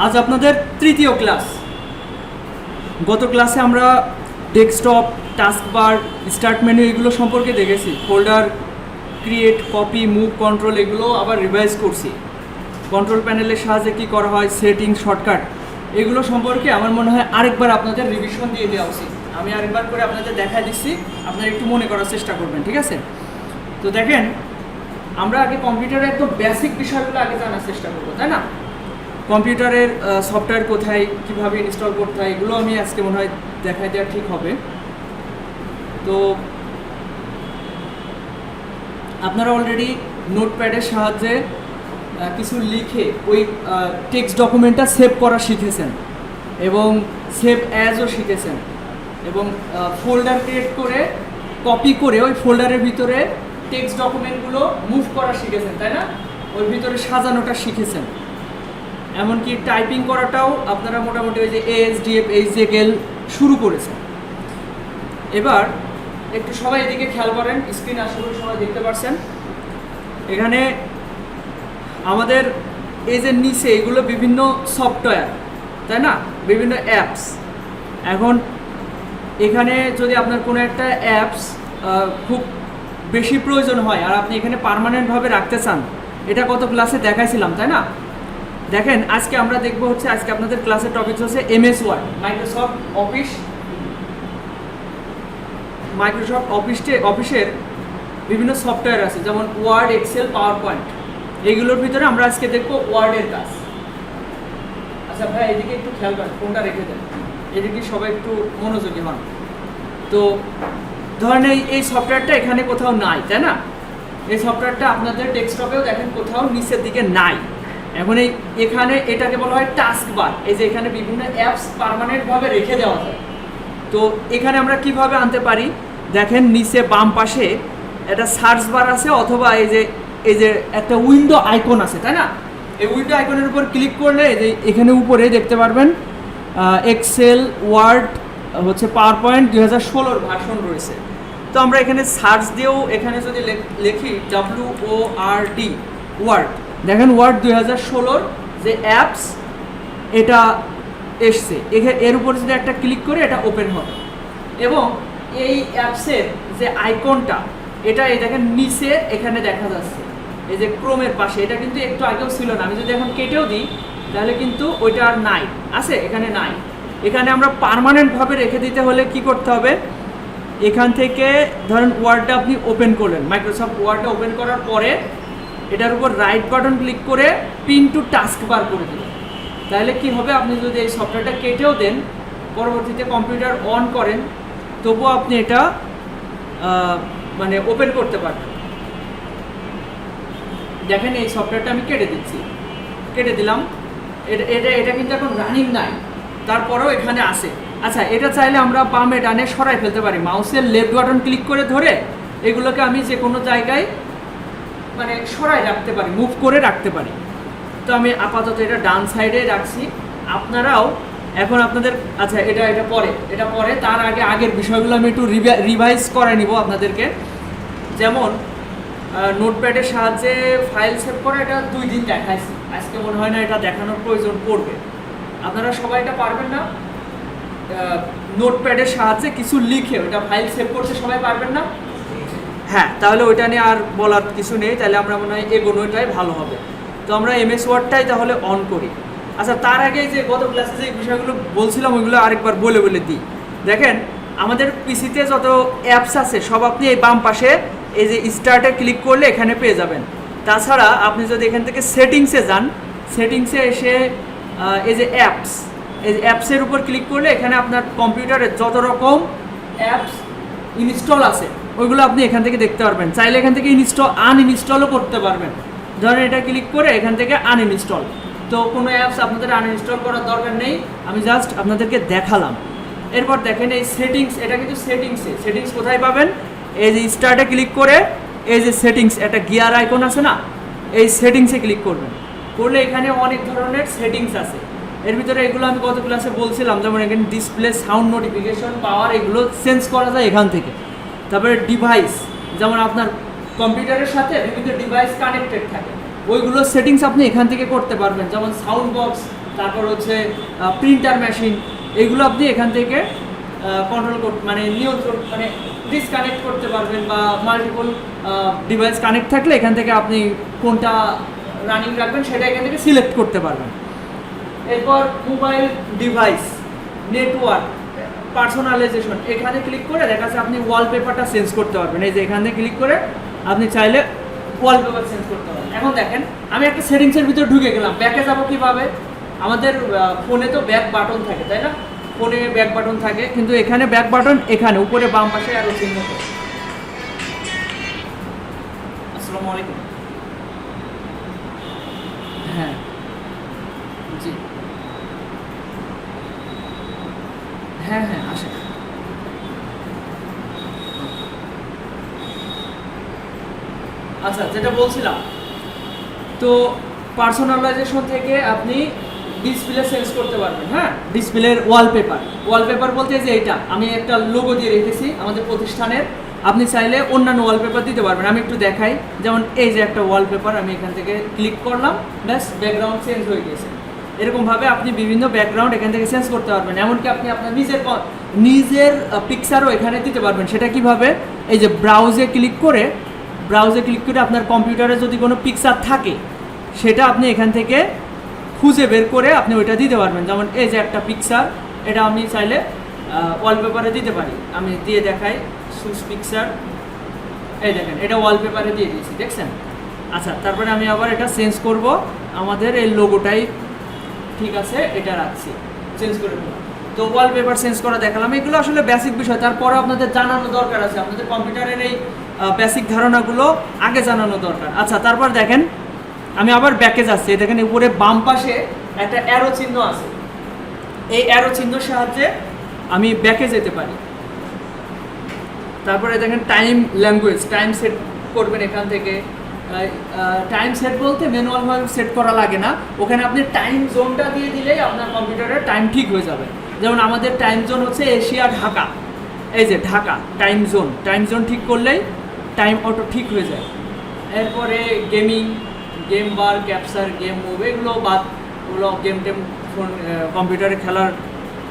আজ আপনাদের তৃতীয় ক্লাস। গত ক্লাসে আমরা ডেস্কটপ, টাস্কবার, স্টার্ট মেনু এগুলো সম্পর্কে দেখেছি। Folder create, copy, move, control এগুলো আবার রিভাইজ করছি। কন্ট্রোল প্যানেলের সাহায্যে কী করা হয়, সেটিং, শর্টকাট এগুলো সম্পর্কে আমার মনে হয় আরেকবার আপনাদের রিভিশন দিয়ে দেওয়া উচিত। আমি আরেকবার করে আপনাদের দেখাই দিচ্ছি, আপনারা একটু মনে করার চেষ্টা করবেন, ঠিক আছে? তো দেখেন, আমরা আগে কম্পিউটারের একদম বেসিক বিষয়গুলো আগে জানার চেষ্টা করবো, তাই না? কম্পিউটারের সফটওয়্যার কোথায়, কীভাবে ইনস্টল করতে হয়, এগুলো আমি আজকে মনে হয় দেখাই দেওয়া ঠিক হবে। তো আপনারা অলরেডি নোটপ্যাডের সাহায্যে কিছু লিখে ওই টেক্সট ডকুমেন্টটা সেভ করা শিখেছেন এবং সেভ অ্যাজও শিখেছেন এবং ফোল্ডার ক্রিয়েট করে কপি করে ওই ফোল্ডারের ভিতরে টেক্সট ডকুমেন্টগুলো মুভ করা শিখেছেন, তাই না? ওই ভিতরে সাজানোটা শিখেছেন। এমনকি টাইপিং করাটাও আপনারা মোটামুটি ওই যে ASDF, HJGL শুরু করেছেন। এবার একটু সবাই এদিকে খেয়াল করেন, স্ক্রিন আশা করি সবাই দেখতে পাচ্ছেন। এখানে আমাদের এই যে নিচে এগুলো বিভিন্ন সফটওয়্যার, তাই না? বিভিন্ন অ্যাপস। এখন এখানে যদি আপনার কোনো একটা অ্যাপস খুব বেশি প্রয়োজন হয় আর আপনি এখানে পার্মানেন্টভাবে রাখতে চান, এটা কত ক্লাসে দেখাইছিলাম, তাই না? দেখেন, আজকে আমরা দেখব হচ্ছে, আজকে আপনাদের ক্লাসের টপিক হচ্ছে MS ওয়ার্ড, মাইক্রোসফট অফিসের বিভিন্ন সফটওয়্যার আছে, যেমন ওয়ার্ড, এক্সেল, পাওয়ার পয়েন্ট। এইগুলোর ভিতরে আমরা আজকে দেখব ওয়ার্ডের কাজ। আচ্ছা ভাই, এদিকে একটু খেয়াল করেন, ফোনটা রেখে দেন, এদিকে সবাই একটু মনোযোগী হন। তো ধরেন এই সফটওয়্যারটা এখানে কোথাও নাই, তাই না? এই সফটওয়্যারটা আপনাদের ডেস্কটপেও দেখেন কোথাও নিচের দিকে নাই। এখন এখানে এটাকে বলা হয় টাস্ক বার। এই যে এখানে বিভিন্ন অ্যাপস পার্মানেন্টভাবে রেখে দেওয়া যায়। তো এখানে আমরা কিভাবে আনতে পারি, দেখেন নিচে বাম পাশে একটা সার্চ বার আছে, অথবা এই যে একটা উইন্ডো আইকন আছে, তাই না? এই উইন্ডো আইকনের উপর ক্লিক করলে এই যে এখানে উপরে দেখতে পারবেন এক্সেল, ওয়ার্ড হচ্ছে পাওয়ার পয়েন্ট 2016 ভার্সন রয়েছে। তো আমরা এখানে সার্চ দিয়েও এখানে যদি লিখি WORD ওয়ার্ড, দেখেন ওয়ার্ড 2016 যে অ্যাপস এটা এসছে। এর উপরে যদি একটা ক্লিক করে এটা ওপেন হবে এবং এই অ্যাপসের যে আইকনটা, এটা এই দেখেন নিচে এখানে দেখা যাচ্ছে, এই যে ক্রোমের পাশে। এটা কিন্তু একটু আগেও ছিল না। আমি যদি এখন কেটেও দিই তাহলে কিন্তু ওইটা আর নাই, আছে এখানে নাই। এখানে আমরা পার্মানেন্টভাবে রেখে দিতে হলে কি করতে হবে, এখান থেকে ধরেন ওয়ার্ডটা আপনি ওপেন করলেন, মাইক্রোসফট ওয়ার্ডটা ওপেন করার পরে এটার উপর রাইট বাটন ক্লিক করে পিন টু টাস্ক বার করে দিলেন। তাহলে কি হবে, আপনি যদি এই সফটওয়্যারটা কেটেও দেন, পরবর্তীতে কম্পিউটার অন করেন, তবুও আপনি এটা মানে ওপেন করতে পারবেন। দেখেন এই সফটওয়্যারটা আমি কেটে দিলাম। এটা কিন্তু এখন রানিং নাই, তারপরেও এখানে আসে। আচ্ছা, এটা চাইলে আমরা বামে ডানে সরাই ফেলতে পারি। মাউসের লেফট বাটন ক্লিক করে ধরে এগুলোকে আমি যে কোনো জায়গায় মানে সরাই রাখতে পারি, মুভ করে রাখতে পারি। তো আমি আপাতত এটা ডান সাইডে রাখছি। আপনারাও এখন আপনাদের, আচ্ছা এটা পরে তার আগের বিষয়গুলো আমি একটু রিভাইজ করে নিব আপনাদেরকে। যেমন নোটপ্যাডের সাহায্যে ফাইল সেভ করা, এটা 2 দিন দেখাইছি। আজকে মনে হয় না এটা দেখানোর প্রয়োজন পড়বে। আপনারা সবাই এটা পারবেন না? নোটপ্যাডের সাহায্যে কিছু লিখে ওটা ফাইল সেভ করতে সবাই পারবেন না? হ্যাঁ, তাহলে ওইটা নিয়ে আর বলার কিছু নেই। তাহলে আমরা মনে হয় এগোনোটাই ভালো হবে। তো আমরা MS ওয়ার্ডটাই তাহলে অন করি। আচ্ছা, তার আগে যে গত ক্লাসে যে বিষয়গুলো বলছিলাম ওইগুলো আরেকবার বলে দিই। দেখেন, আমাদের পিসিতে যত অ্যাপস আছে সব আপনি এই বাম পাশে এই যে স্টার্টে ক্লিক করলে এখানে পেয়ে যাবেন। তাছাড়া আপনি যদি এখান থেকে সেটিংসে যান, সেটিংসে এসে এই যে অ্যাপসের উপর ক্লিক করলে এখানে আপনার কম্পিউটারে যত রকম অ্যাপস ইনস্টল আছে ওইগুলো আপনি এখান থেকে দেখতে পারবেন। চাইলে এখান থেকে আনইনস্টলও করতে পারবেন। ধরেন এটা ক্লিক করে এখান থেকে আনইনস্টল। তো কোনো অ্যাপস আপনাদের আনইনস্টল করার দরকার নেই, আমি জাস্ট আপনাদেরকে দেখালাম। এরপর দেখেন এই সেটিংস, এটা কিন্তু সেটিংস কোথায় পাবেন, এই যে স্টার্টে ক্লিক করে এই যে সেটিংস একটা গিয়ার আইকন আছে না, এই সেটিংসে ক্লিক করলে এখানে অনেক ধরনের সেটিংস আছে। এর ভিতরে এগুলো আমি গত ক্লাসে বলছিলাম, যেমন এখানে ডিসপ্লে, সাউন্ড, নোটিফিকেশন, পাওয়ার, এগুলো চেঞ্জ করা যায় এখান থেকে। তারপরে ডিভাইস, যেমন আপনার কম্পিউটারের সাথে বিভিন্ন ডিভাইস কানেক্টেড থাকে, ওইগুলো সেটিংস আপনি এখান থেকে করতে পারবেন। যেমন সাউন্ড বক্স, তারপর হচ্ছে প্রিন্টার মেশিন, এগুলো আপনি এখান থেকে কন্ট্রোল করতে মানে নিয়ন্ত্রণ মানে ডিসকানেক্ট করতে পারবেন, বা মাল্টিপল ডিভাইস কানেক্ট থাকলে এখান থেকে আপনি কোনটা রানিং রাখবেন সেটা এখান থেকে সিলেক্ট করতে পারবেন। এরপর মোবাইল ডিভাইস, নেটওয়ার্ক, পার্সোনালাইজেশন, এখানে ক্লিক করে দেখা যাচ্ছে আপনি ওয়ালপেপারটা চেঞ্জ করতে পারবেন। এই যে এখানে ক্লিক করে আপনি চাইলে ওয়ালপেপার চেঞ্জ করতে পারবেন। এখন দেখেন আমি একটা সেটিংসের ভিতরে ঢুকে গেলাম, ব্যাকে যাবো কীভাবে? আমাদের ফোনে তো ব্যাক বাটন থাকে, তাই না? ফোনে ব্যাক বাটন থাকে, কিন্তু এখানে ব্যাক বাটন এখানে উপরে বাম পাশে আরও চিহ্ন। আসসালামু আলাইকুম। হ্যাঁ জি, হ্যাঁ হ্যাঁ আসে। আচ্ছা, যেটা বলছিলাম, তো পার্সোনালাইজেশন থেকে আপনি ডিসপ্লে চেঞ্জ করতে পারবেন। হ্যাঁ, ডিসপ্লের ওয়ালপেপার বলতে যে এটা আমি একটা লোগো দিয়ে রেখেছি আমাদের প্রতিষ্ঠানের, আপনি চাইলে অন্যান্য ওয়ালপেপার দিতে পারবেন। আমি একটু দেখাই, যেমন এই যে একটা ওয়ালপেপার, আমি এখান থেকে ক্লিক করলাম, ব্যাস ব্যাকগ্রাউন্ড চেঞ্জ হয়ে গেছে। এরকমভাবে আপনি বিভিন্ন ব্যাকগ্রাউন্ড এখান থেকে চেঞ্জ করতে পারবেন। এমনকি আপনি আপনার নিজের পিকচারও এখানে দিতে পারবেন। সেটা কিভাবে? এই যে ব্রাউজে ক্লিক করে আপনার কম্পিউটারে যদি কোনো পিকচার থাকে সেটা আপনি এখান থেকে খুঁজে বের করে আপনি ওইটা দিতে পারবেন। যেমন এই যে একটা পিকচার, এটা আমি চাইলে ওয়ালপেপারে দিতে পারি। আমি দিয়ে দেখাই, সুস পিকচার, এই দেখেন এটা ওয়ালপেপারে দিয়ে দিয়েছি, দেখছেন? আচ্ছা, তারপরে আমি আবার এটা চেঞ্জ করব, আমাদের এই লোগোটাই ঠিক আছে, এটা রাখছি, চেঞ্জ করে দিলাম। তো ওয়ালপেপার চেঞ্জ করা দেখালাম। এগুলো আসলে বেসিক বিষয়, তারপরে আপনাদের জানানো দরকার আছে, আপনাদের কম্পিউটারের এই বেসিক ধারণাগুলো আগে জানানো দরকার। আচ্ছা, তারপর দেখেন আমি আবার ব্যাকে যাচ্ছি, দেখেন উপরে বাম পাশে একটা অ্যারো চিহ্ন আছে, এই অ্যারো চিহ্নের সাহায্যে আমি ব্যাকে যেতে পারি। তারপরে দেখেন টাইম ল্যাঙ্গুয়েজ, টাইম সেট করবেন এখান থেকে। টাইম সেট বলতে ম্যানুয়ালভাবে সেট করা লাগে না, ওখানে আপনি টাইম জোনটা দিয়ে দিলেই আপনার কম্পিউটারের টাইম ঠিক হয়ে যাবে। যেমন আমাদের টাইম জোন হচ্ছে এশিয়া ঢাকা, এই যে ঢাকা টাইম জোন ঠিক করলেই টাইম অটো ঠিক হয়ে যায়। এরপরে গেমিং, গেম বার, ক্যাপচার, গেম মুভ, এগুলো বাদ, ওগুলো গেম টেম ফোন কম্পিউটারে খেলার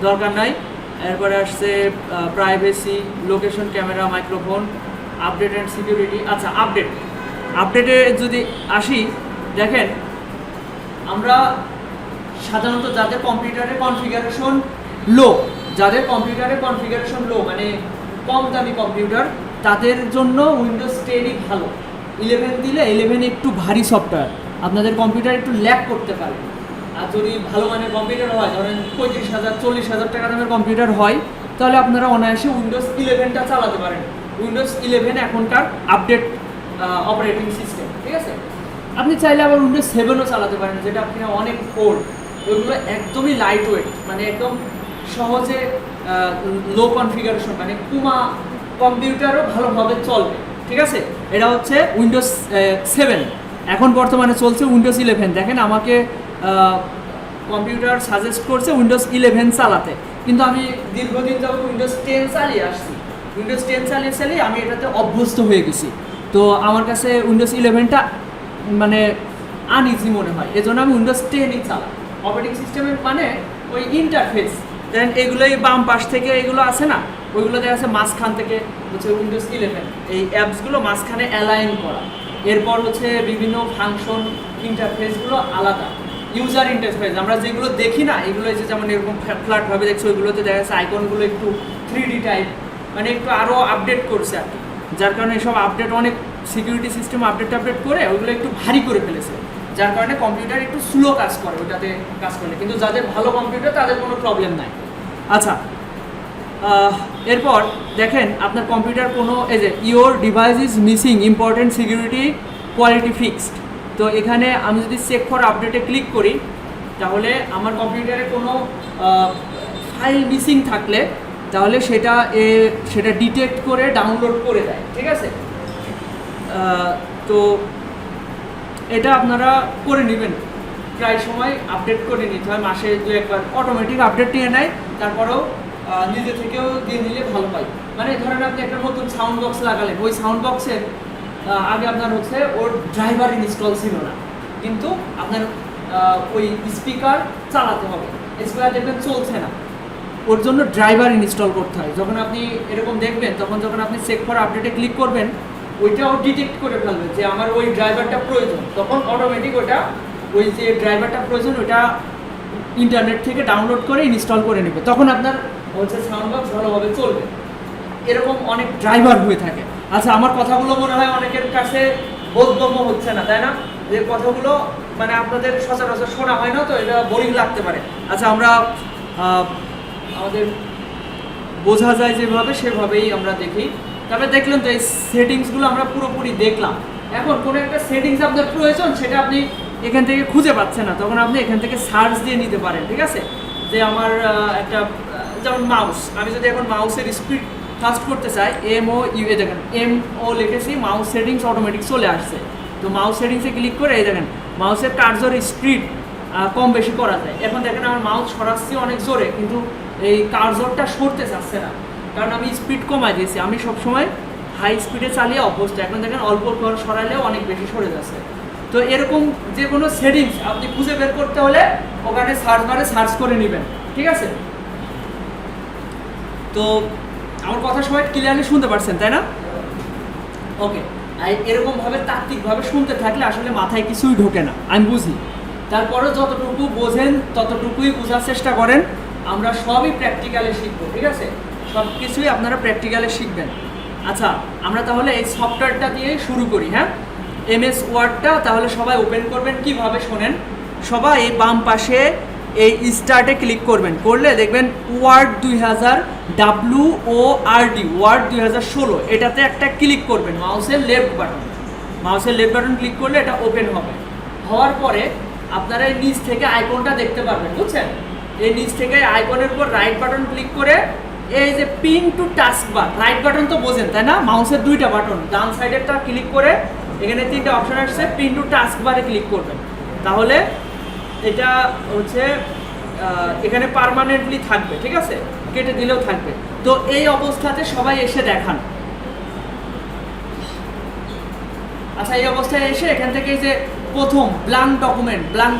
দরকার নাই। এরপরে আসছে privacy, location, camera, microphone, update and security. আচ্ছা, আপডেটে যদি আসি, দেখেন আমরা সাধারণত যাদের কম্পিউটারের কনফিগারেশন লো, মানে কম দামি কম্পিউটার, তাদের জন্য উইন্ডোজ 10ই ভালো। 11 দিলে 11 একটু ভারী সফটওয়্যার, আপনাদের কম্পিউটার একটু ল্যাগ করতে পারে। আর যদি ভালো মানের কম্পিউটার হয়, ধরেন 35,000 40,000 টাকা দামের কম্পিউটার হয়, তাহলে আপনারা অনায়াসে উইন্ডোজ 11টা চালাতে পারেন। উইন্ডোজ 11 এখনকার আপডেট অপারেটিং সিস্টেম, ঠিক আছে? আপনি চাইলে আবার উইন্ডোজ 7ও চালাতে পারেন, যেটা কিনা অনেক ওল্ড। ওইগুলো একদমই লাইট ওয়েট, মানে একদম সহজে লো কনফিগারেশন, মানে কুমা কম্পিউটারও ভালোভাবে চলবে, ঠিক আছে? এটা হচ্ছে উইন্ডোজ 7, এখন বর্তমানে চলছে উইন্ডোজ 11। দেখেন আমাকে কম্পিউটার সাজেস্ট করছে উইন্ডোজ 11 চালাতে, কিন্তু আমি দীর্ঘদিন যাবত উইন্ডোজ 10 চালিয়ে আসছি। উইন্ডোজ 10 চালিয়ে আমি এটাতে অভ্যস্ত হয়ে গেছি। তো আমার কাছে উইন্ডোজ 11টা মানে আনইজি মনে হয়, এজন্য আমি উইন্ডোজ 10ই চালাই। অপারেটিং সিস্টেমের মানে ওই ইন্টারফেস, দেন এগুলোই বাম পাশ থেকে এগুলো আছে না, ওইগুলো দেখা যাচ্ছে মাঝখান থেকে হচ্ছে উইন্ডোজ 11, এই অ্যাপসগুলো মাঝখানে অ্যালাইন করা। এরপর হচ্ছে বিভিন্ন ফাংশন ইন্টারফেসগুলো আলাদা। ইউজার ইন্টারফেস আমরা যেগুলো দেখি না, এগুলো হচ্ছে যেমন এরকম ফ্ল্যাটভাবে দেখছি, ওইগুলোতে দেখা যাচ্ছে আইকনগুলো একটু 3D টাইপ, মানে একটু আরও আপডেট করছে আর কি। যার কারণে এসব আপডেট, অনেক সিকিউরিটি সিস্টেম আপডেট করে ওইগুলো একটু ভারী করে ফেলেছে, যার কারণে কম্পিউটার একটু স্লো কাজ করে ওইটাতে কাজ করলে। কিন্তু যাদের ভালো কম্পিউটার তাদের কোনো প্রবলেম নাই। আচ্ছা, এরপর দেখেন আপনার কম্পিউটার কোনো এই যে your device is missing important security quality fixed. তো এখানে আমি যদি চেক ফর আপডেটে ক্লিক করি, তাহলে আমার কম্পিউটারে কোনো ফাইল মিসিং থাকলে তাহলে সেটা ডিটেক্ট করে ডাউনলোড করে দেয়, ঠিক আছে? তো এটা আপনারা করে নেবেন, প্রায় সময় আপডেট করে নিতে হয়, মাসে 2-1 বার অটোমেটিক আপডেট নিয়ে নেয়। তারপরেও নিজে থেকেও দিয়ে নিলে ভালো হয়। মানে ধরেন আপনি একটা নতুন সাউন্ড বক্স লাগালেন, ওই সাউন্ড বক্সের আগে আপনার হচ্ছে ওর ড্রাইভার ইনস্টল ছিল না, কিন্তু আপনার ওই স্পিকার চালাতে হবে, স্পিকার দেখবেন চলছে না, ওর জন্য ড্রাইভার ইনস্টল করতে হয়। যখন আপনি এরকম দেখবেন তখন যখন আপনি চেক ফর আপডেটে ক্লিক করবেন ওইটাও ডিটেক্ট করে ফেলবে যে আমার ওই ড্রাইভারটা প্রয়োজন, তখন অটোমেটিক ওটা ওই যে ড্রাইভারটা প্রয়োজন ওটা ইন্টারনেট থেকে ডাউনলোড করে ইনস্টল করে নেবে, তখন আপনার হচ্ছে সাউন্ড বক্স ভালোভাবে চলবে। এরকম অনেক ড্রাইভার হয়ে থাকে। আচ্ছা, আমার কথাগুলো মনে হয় অনেকের কাছে বোধগম্য হচ্ছে না, তাই না? যে কথাগুলো মানে আপনাদের সচরাচর শোনা হয় না, তো এটা বোরিং লাগতে পারে। আচ্ছা, আমরা আমাদের বোঝা যায় যেভাবে সেভাবেই আমরা দেখি। তবে দেখলেন তো এই সেটিংসগুলো আমরা পুরোপুরি দেখলাম। এখন কোনো একটা সেটিংস আপনার প্রয়োজন, সেটা আপনি এখান থেকে খুঁজে পাচ্ছেন না, তখন আপনি এখান থেকে সার্চ দিয়ে নিতে পারেন, ঠিক আছে? যে আমার একটা যেমন মাউস, আমি যদি এখন মাউসের স্পিড ফাস্ট করতে চাই, MOU দেখেন MO লিখেছি, মাউস সেটিংস অটোমেটিক চলে আসছে। তো মাউস সেটিংসে ক্লিক করে এই দেখেন মাউসের কার্সর স্পিড কম বেশি করা যায়। এখন দেখেন আমার মাউস সরাচ্ছি অনেক জোরে, কিন্তু এই কার্সরটা সরতে চাচ্ছে না, কারণ আমি স্পিড কমাই দিয়েছি। আমি সবসময় হাই স্পিডে চালিয়ে অভ্যস্ত, এখন দেখেন অল্প সরাইলেও অনেক বেশি সরে যাচ্ছে। তো এরকম যে কোনো সেটিংস আপনি খুঁজে বের করতে হলে ওখানে সার্চ বারে সার্চ করে নেবেন, ঠিক আছে? তো আমার কথা সবাই ক্লিয়ারলি শুনতে পারছেন, তাই না? ওকে, এরকমভাবে তাত্ত্বিকভাবে শুনতে থাকলে আসলে মাথায় কিছুই ঢোকে না, আমি বুঝি। তারপরে যতটুকু বোঝেন ততটুকুই বোঝার চেষ্টা করেন। আমরা সবই প্র্যাকটিক্যালে শিখবো, ঠিক আছে? সব কিছুই আপনারা প্র্যাকটিক্যালে শিখবেন। আচ্ছা, আমরা তাহলে এই সফটওয়্যারটা দিয়ে শুরু করি। হ্যাঁ, MS ওয়ার্ডটা তাহলে সবাই ওপেন করবেন। কিভাবে শোনেন, সবাই এই বাম পাশে এই স্টার্টে ক্লিক করবেন, করলে দেখবেন ওয়ার্ড 2000 WORD ওয়ার্ড 2016 এটাতে একটা ক্লিক করবেন, মাউসের লেফট বাটন ক্লিক করলে এটা ওপেন হবে। হওয়ার পরে আপনারা এই নিচ থেকে আইকনটা দেখতে পারবেন, বুঝছেন? এই নিচ থেকে আইকনের উপর রাইট বাটন ক্লিক করে এই যে pin to task bar, right button তো বোঝেন তাই না? মাউসের দুইটা বাটন, ডান সাইডেরটা ক্লিক করে এখানে তিনটা অপশন আসছে, পিন টু টাস্ক বারে ক্লিক করবেন। তাহলে এটা হচ্ছে এখানে পার্মানেন্টলি থাকবে, ঠিক আছে? কেটে দিলেও থাকবে। তো এই অবস্থাতে সবাই এসে দেখান। আচ্ছা, এই অবস্থায় এসে এখান থেকে যে প্রথম ব্ল্যাঙ্ক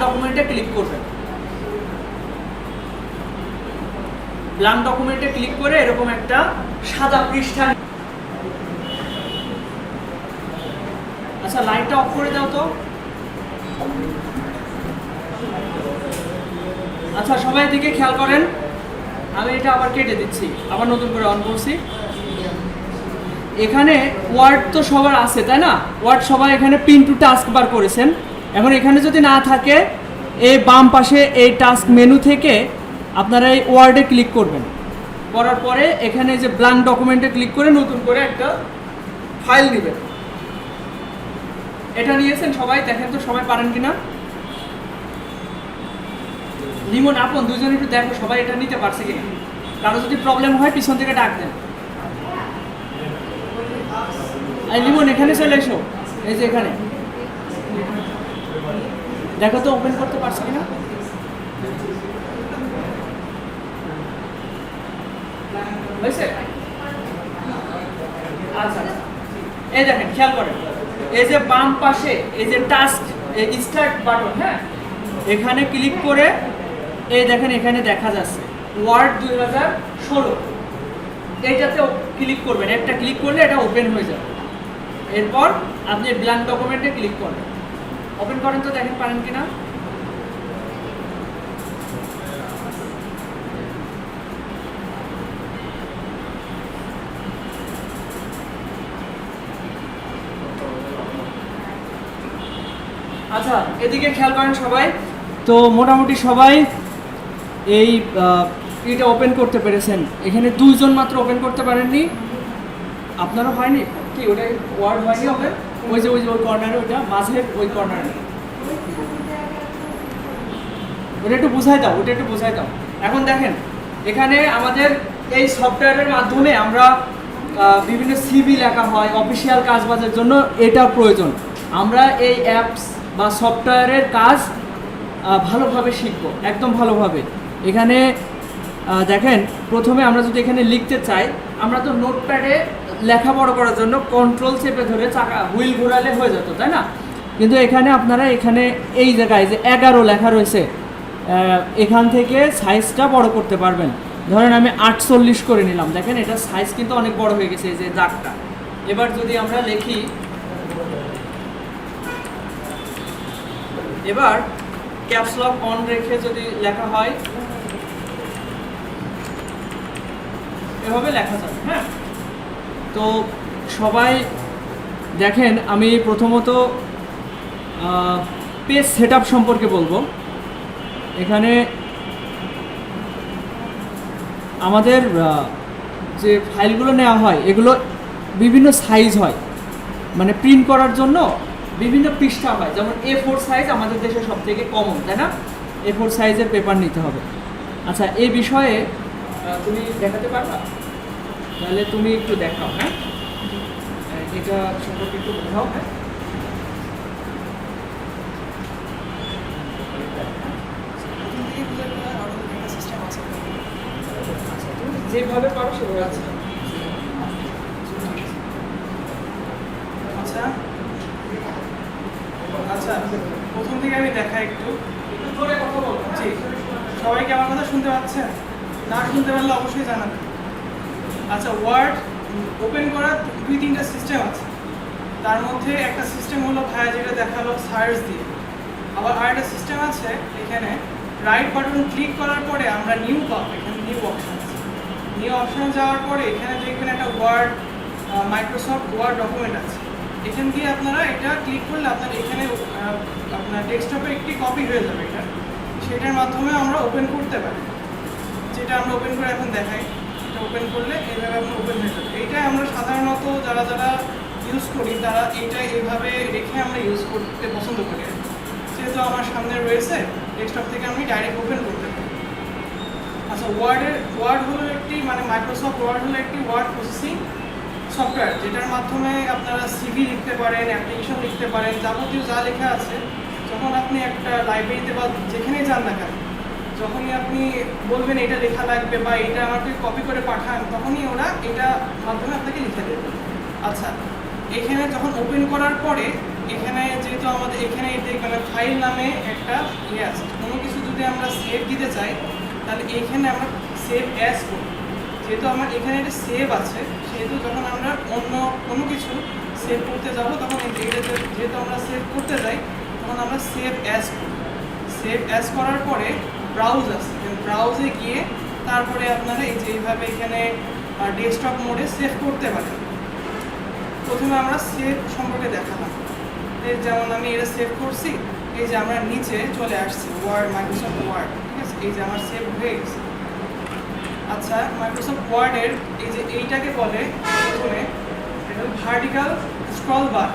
ডকুমেন্টে ক্লিক করবেন। ব্ল্যাঙ্ক ডকুমেন্টে ক্লিক করে এরকম একটা সাদা পৃষ্ঠা। আচ্ছা, লাইটটা অফ করে দাও তো। আচ্ছা, সবাই দিকে খেয়াল করেন, আমি এটা আবার কেটে দিচ্ছি, আবার নতুন করে অন করছি। এখানে ওয়ার্ড তো সবার আছে তাই না? ওয়ার্ড সবাই এখানে পিন টু টাস্ক বার করেছেন। এখন এখানে যদি না থাকে, এই বাম পাশে এই টাস্ক মেনু থেকে আপনারা এই ওয়ার্ডে ক্লিক করবেন। করার পরে এখানে যে ব্ল্যাঙ্ক ডকুমেন্টে ক্লিক করে নতুন করে একটা ফাইল নেবেন। এটা নিয়েছেন সবাই? দেখেন তো সবাই পারেন কিনা। লিমন, আপন দুজন একটু দেখো সবাই এটা নিতে পারছে কিনা। কারো যদি প্রবলেম হয় পিছন থেকে ডাক দেন। লিমন, এখানে চলে এসো, এই যে এখানে দেখো তো ওপেন করতে পারছে কিনা। হয়েছে? আচ্ছা, এই দেখেন খেয়াল করেন, এই যে বাম পাশে এই যে টাস্ক স্টার্ট বাটন, হ্যাঁ, এখানে ক্লিক করে এই দেখেন এখানে দেখা যাচ্ছে ওয়ার্ড 2016, এইটাতে ক্লিক করবেন। একটা ক্লিক করলে এটা ওপেন হয়ে যাবে। এরপর আপনি ব্ল্যাঙ্ক ডকুমেন্টে ক্লিক করবেন। ওপেন করেন তো, দেখেন পারেন কিনা। আচ্ছা, এদিকে খেয়াল করেন সবাই। তো মোটামুটি সবাই এই এটা ওপেন করতে পেরেছেন। এখানে দুইজন মাত্র ওপেন করতে পারেননি, আপনারও হয়নি কি? ওটা ওয়ার্ড হয়নি ওপেন? ওই যে ওই কর্নারে, ওইটা মাঝের ওই কর্নারে, ওটা একটু বুঝাই দাও, ওটা একটু বুঝাই দাও। এখন দেখেন এখানে আমাদের এই সফটওয়্যারের মাধ্যমে আমরা বিভিন্ন CV লেখা হয়, অফিসিয়াল কাজবাজের জন্য এটা প্রয়োজন। আমরা এই অ্যাপস বা সফটওয়্যারের কাজ ভালোভাবে শিখবো, একদম ভালোভাবে। এখানে দেখেন প্রথমে আমরা যদি এখানে লিখতে চাই, আমরা তো নোটপ্যাডে লেখা বড় করার জন্য কন্ট্রোল চেপে ধরে চাকা হুইল ঘোরালে হয়ে যেত, তাই না? কিন্তু এখানে আপনারা এখানে এই জায়গায় যে 11 লেখা রয়েছে, এখান থেকে সাইজটা বড় করতে পারবেন। ধরেন আমি 48 করে নিলাম, দেখেন এটা সাইজ কিন্তু অনেক বড় হয়ে গেছে এই যে দাগটা। এবার যদি আমরা লিখি, এবার ক্যাপস লক অন রেখে যদি লেখা হয় এভাবে লেখা যাবে। হ্যাঁ, তো সবাই দেখেন, আমি প্রথমত পেজ সেটআপ সম্পর্কে বলবো। এখানে আমাদের যে ফাইলগুলো নেওয়া হয় এগুলো বিভিন্ন সাইজ হয়, মানে প্রিন্ট করার জন্য বিভিন্ন পৃষ্ঠা হয়। যেমন A4 সাইজ আমাদের দেশে সব থেকে কমন, তাই না? A4 সাইজের পেপার নিতে হবে। আচ্ছা, এই বিষয়ে তুমি দেখাতে পারবা? তাহলে তুমি একটু দেখাও। হ্যাঁ, এটা সম্পর্কে একটু বোঝাও। হ্যাঁ, যেভাবে পারো সেভাবে। আচ্ছা আচ্ছা আচ্ছা, প্রথম থেকে আমি দেখাই একটু। জোরে কথা বলো। জি, সবাই কি আমার কথা শুনতে পাচ্ছেন? না শুনতে পারলে অবশ্যই জানাবেন। আচ্ছা, ওয়ার্ড ওপেন করার 2-3টা সিস্টেম আছে। তার মধ্যে একটা সিস্টেম হলো ভাইয়া যেটা দেখালো সার্চ দিয়ে। আবার আরেকটা সিস্টেম আছে, এখানে রাইট বাটন ক্লিক করার পরে আমরা নিউ পাবো। এখানে নিউ অপশন আছে। নিউ অপশনে যাওয়ার পরে এখানে দেখবেন একটা ওয়ার্ড, মাইক্রোসফট ওয়ার্ড ডকুমেন্ট আছে। এখান দিয়ে আপনারা এটা ক্লিক করলে আপনার এখানে আপনার ডেস্কটপে একটি কপি হয়ে যাবে এটা। সেটার মাধ্যমে আমরা ওপেন করতে পারি। যেটা আমরা ওপেন করে এখন দেখাই, এটা ওপেন করলে এইভাবে আপনার ওপেন হয়ে যাবে। এইটাই আমরা সাধারণত যারা যারা ইউজ করি তারা এইটাই এইভাবে রেখে আমরা ইউজ করতে পছন্দ করি। যেহেতু আমার সামনে রয়েছে, ডেস্কটপ থেকে আমি ডাইরেক্ট ওপেন করতে পারি। আচ্ছা, ওয়ার্ড হলো একটি, মানে মাইক্রোসফট ওয়ার্ড হলো একটি ওয়ার্ড প্রসেসিং সফটওয়্যার, যেটার মাধ্যমে আপনারা সিভি লিখতে পারেন, অ্যাপ্লিকেশন লিখতে পারেন, যাবতীয় যা লেখা আছে। যখন আপনি একটা লাইব্রেরিতে বা যেখানেই যান না কেন, যখনই আপনি বলবেন এটা লেখা লাগবে বা এটা আমাকে কপি করে পাঠান, তখনই ওরা এটা মাধ্যমে আপনাকে লিখে দেবে। আচ্ছা, এখানে যখন ওপেন করার পরে এখানে যেহেতু আমাদের এখানে দেখবেন ফাইল নামে একটা ইয়ে আছে। কোনো কিছু যদি আমরা সেভ দিতে চাই তাহলে এইখানে আমরা সেভ অ্যাজ করি। যেহেতু আমার এখানে একটা সেভ আছে, সেহেতু যখন আমরা অন্য কোনো কিছু সেভ করতে যাব তখন যেহেতু আমরা সেভ করতে যাই তখন আমরা সেভ অ্যাজ করি। সেভ অ্যাজ করার পরে ব্রাউজ আছে, ব্রাউজে গিয়ে তারপরে আপনারা এই যে এইভাবে এখানে ডেস্কটপ মোডে সেভ করতে পারেন। প্রথমে আমরা সেভ সম্পর্কে দেখালাম। এই যেমন আমি এটা সেভ করছি, এই যে আমরা নিচে চলে আসছি ওয়ার্ড, মাইক্রোসফট ওয়ার্ড, ঠিক আছে? এই যে আমার সেভ হয়ে গেছে। আচ্ছা, মাইক্রোসফট ওয়ার্ডের এই যে এইটাকে বলে প্রথমে এটা vertical scroll bar.